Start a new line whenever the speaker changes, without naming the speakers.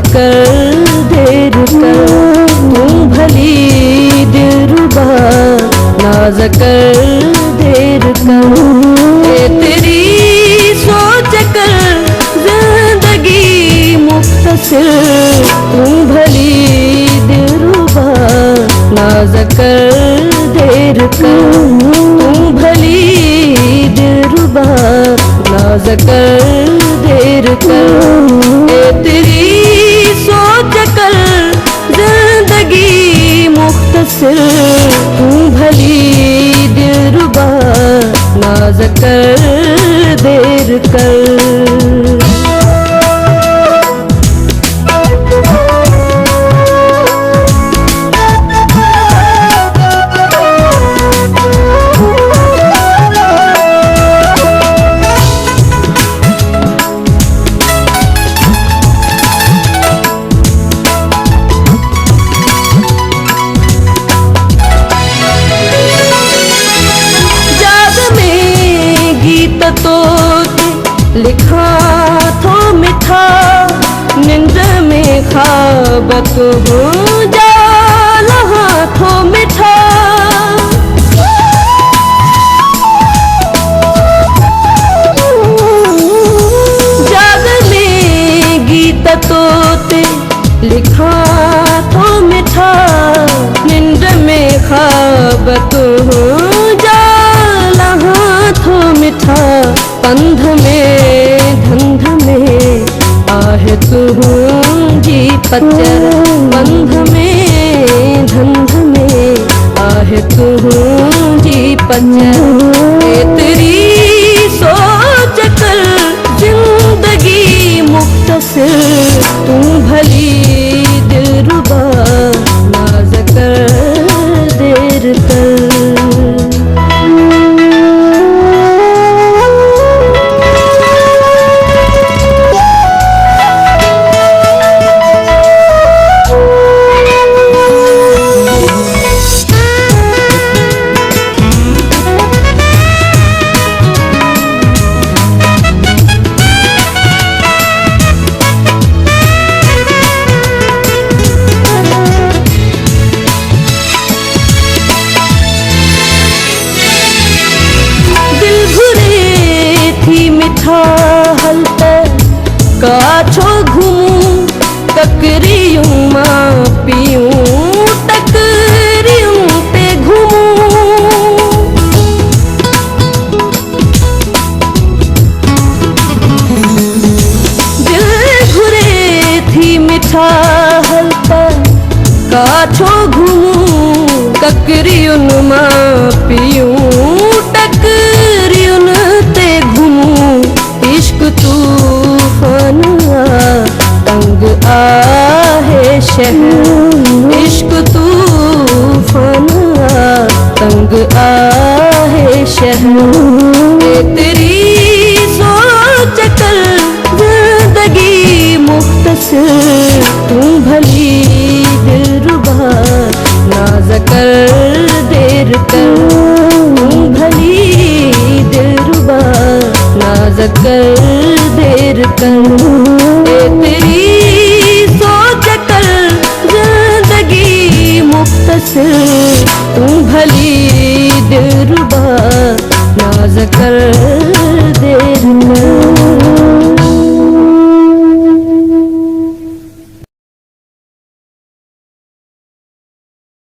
कर देर कर, तू भली दिलरुबा नाज कर देर कर। ये तेरी सोच कर जिंदगी मुख्तसर, तू भली दिलरुबा नाज कर देर कर, तू भली दिलरुबा नाज कर देर कर। ए तेरी सोच कर जिंदगी मुख्तसर, तू भली दिलरुबा नाज कर देर कर। तो लिखा थो मिठा निंद में ख्वाब तो जाला थो मिठा। जाग में गीत तोते लिखा थो मिठा निंद में ख्वाब तो थो मिठा। पंध में धंध में आहे तू जी पचर, पंध में धंध में आहे तू जी पचर। ए तेरी सोच कर जिंदगी मुख्तसर, तू भली दिलरुबा नाज कर देर कर। काछो घूमूं टकरियूं मां पियूं टकरियूं पे घूमूं। दिल घुरे थी मिठा हलता काछो घूमूं टकरियूं मां पियूं टकरियूं ते घूमूं। इश्क तूफान तंग आहे शहर, इश्क तूफान तंग आहे शहर। ए तेरी सोच कर जिंदगी मुख्तसर, तू भली दिलरुबा नाज कर देर कर, तू भली दिलरुबा नाज कर देर कर। ए तेरी सोच कर जिंदगी मुख्तसर, तू भली दिलरुबा नाज कर